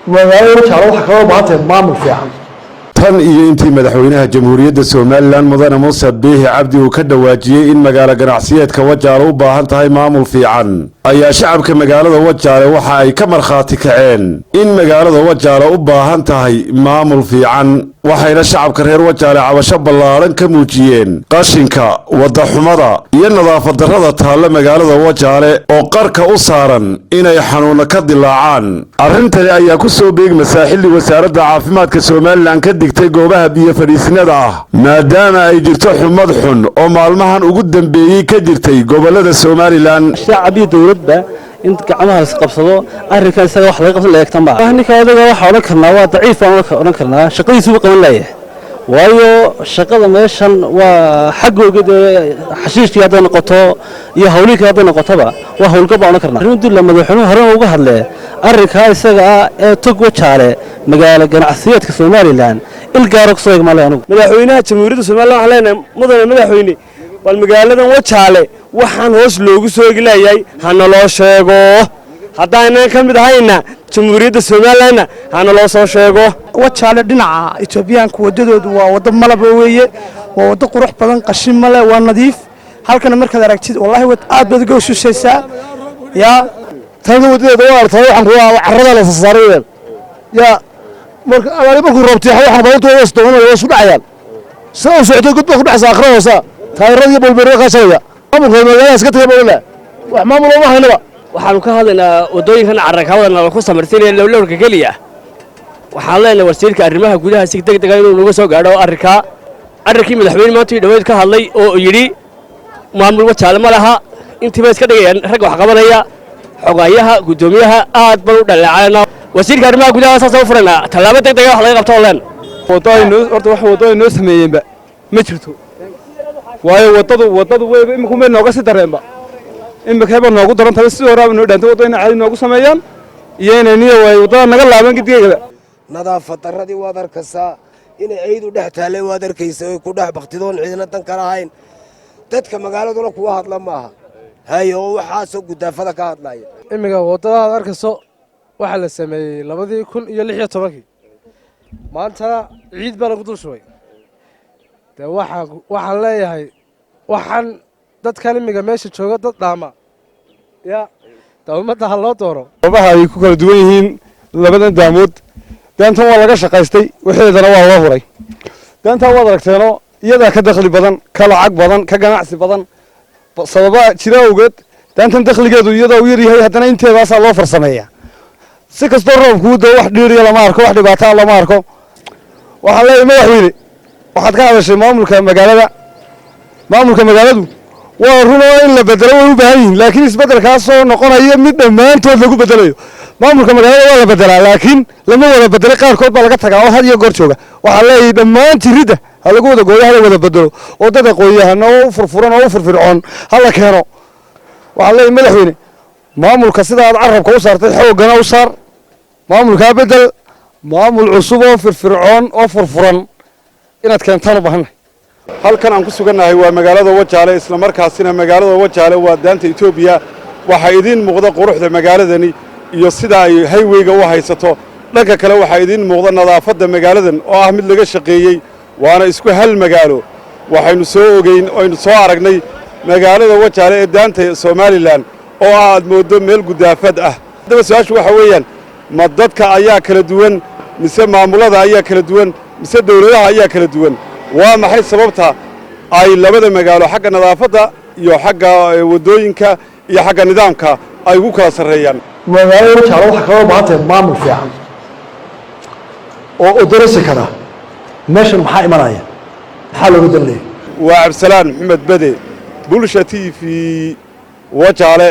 magaalada wajaale waxa kala baahatay maamul fiican tan iyo intii madaxweynaha jamhuuriyadda Soomaaliland mudane Muuse Biixi Cabdi uu ka dhawaajiyay in magaalo ganacsiyeedka Wajaale u baahan tahay maamul fiican ayaa shacabka magaalada Wajaale waxa ay ka markhaati kaceen in magaalada Wajaale u baahan tahay maamul fiican waxayna shacabka reer Wajaale cabasho ballaaran ka muujiyeen qashinka wada xumada iyo nadaafad darrada taalla magaalada Wajaale oo qarka u saaran inay xanuun ka dilaacaan arintani ayaa ku soo beegmaysa xilli wasaaradda caafimaadka Soomaaliland ka digtay goobaha biyo fadhiisinada ah maadaama ay jirto xumad xun oo maalmahan ugu dambeeyay ka jirtay gobolada Soomaaliland shacabka dawladda inta gacmaha is qabsado arrinka isaga wax laga qabsan leeytan ba ninka adaga waxa oran karnaa waa daciif aan oran karnaa shaqadiisu uu qaban leeyahay waayo shaqada meeshan waa xaqooga xashiishkii hadda noqoto iyo hawlika hadda noqotaba waa hawlgab aan oran karnaa runtii la madaxweynuhu hore uga hadlay arrinka isaga ee tog Wajaale magaalo ganacsiyeedka Soomaaliland ilgaar ku soo igmaalay anigu madaxweynaha jamhuuriyadda Soomaaliland waxa leenahay mudane madaxweyne wal magaaladan Wajaale waxaan hoos loogu soo gilayay hana loo sheego haddaan ka mid ahayna jamhuuriyadda Soomaaliland hana loo soo sheego Wajaale dhinaca Itoobiyaanku wadadoodu waa wada malaba weeye waa wada qurux badan qashin male waa nadiif halkan markaad aragtid wallahi wad aad baad uga shushaysaa ya tan wadada waa artay waxaan ku carrada la saaray ya marka markuu roobtay waxaan badantood is doonay isku dhacayaan soo socdo gudba ku dhaxsa akhrinaysa taayiradii bulbiro qaasaya amurka magaalada iska tagay bawla wax maamul uma haynaba waxaanu ka hadlaynaa wadooyinkan carrakawadana ku samarsiinay lowlowrka kaliya waxaan leenahay wasiirka arrimaha gudaha si degdeg ah inuu naga soo gaadho arrinkii madaxweyne maanta dhaweyd ka hadlay oo yiri maamul Wajaale ma laha intiba iska dhigayaan rag wax qabanaya xogayaha gudoomiyaha aad baan u dhaleecayna wasiirka arrimaha gudaha saas u furana talaabo degdeg ah wax laga qabto leen wadooyin noo sameeyeenba ma jirto waayo wadadu way imku meel nooga si dareenba imikaba noogu daran tahay sidoo raab noo dhaantay wadooyin caadi noogu sameeyaan iyo inay way wadada naga laaban gidigayga nadaafad darradii waad arkaysaa inay aydu dhex taalay waad arkaysaa oo ku dhex baqtidoon ciidana tan kala ahayn dadka magaaladuna kuwa hadla maaha hayo waxa soo gudaafada ka hadlaya imiga wadada aad arkayso waxa la sameeyay 2016 maanta ciid baa lagu dul shubay waxaan leeyahay waxaan dadkan imiga meesha jooga dad dhaama ya dawladda hal loo dooro goobaha ay ku kala duwan yihiin labadan daamood daantan waa laga shaqaystay waxeedana waa loo huray daantan waad aragteeno iyada ka dakhli badan ka lacag badan ka ganacsi badan sababa jira awgeed daantan dakhligeedu iyada uu yar yahay haddana inteedaas loo farsameeyaa si kastoo roobku uu wax dhiiriya lama arko wax dhibaato lama arko waxa leeyahay madaxweyne waxaad ka hadashay maamulka magaaladu waa runo in la bedelo way u baahan yihiin laakiin isbedelkaas soo noqonaya mid dhammaantood lagu bedelayo maamulka magaalada waa la bedelaa laakiin lama wada bedelay qaarkood baa laga tagaa oo had iyo goor jooga waxaa leeyahay dhammaan tirida ha lagu wada gooyo ha la wada bedelo oo dad aqoon-yahano oo u furfuran oo u firfircoon ha la keeno waxaa leeyahay madaxweyne maamulka sida aad carabka u saartay xoogana u saar maamulkaa bedel maamul cusub oo firfircoon oo furfuran inaad keentaan u baahannahay halkan aan ku sugannahay waa magaalada Wajaale isla markaasina magaalada Wajaale waa daanta Itoobiya waxa idin muuqda quruxda magaaladani iyo sida ay highway-ga u haysato dhanka kale waxa idin muuqda nadaafadda magaaladan oo ah mid laga shaqeeyay waana isku hal magaalo waxaynu soo ogeyn oo aynu soo aragnay magaalada Wajaale ee daanta Soomaaliland oo aad moodo meel gudaafad ah hadaba su'aashu waxa weeyaan ma dadka ayaa kala duwan mise maamulada ayaa kala duwan mise dawladaha ayaa kala duwan waa maxay sababta ay labada magaalo xagga nadaafadda iyo xagga wadooyinka iyo xagga nidaamka ay ugu kala sareeyaan magaalada Wajaale waxa kala baahatay maamul fiican oo darasi kara meeshan maxaa imanaya maxaa looga dalay waa Absalaan Maxamed Bade Bulsha TV Wajaale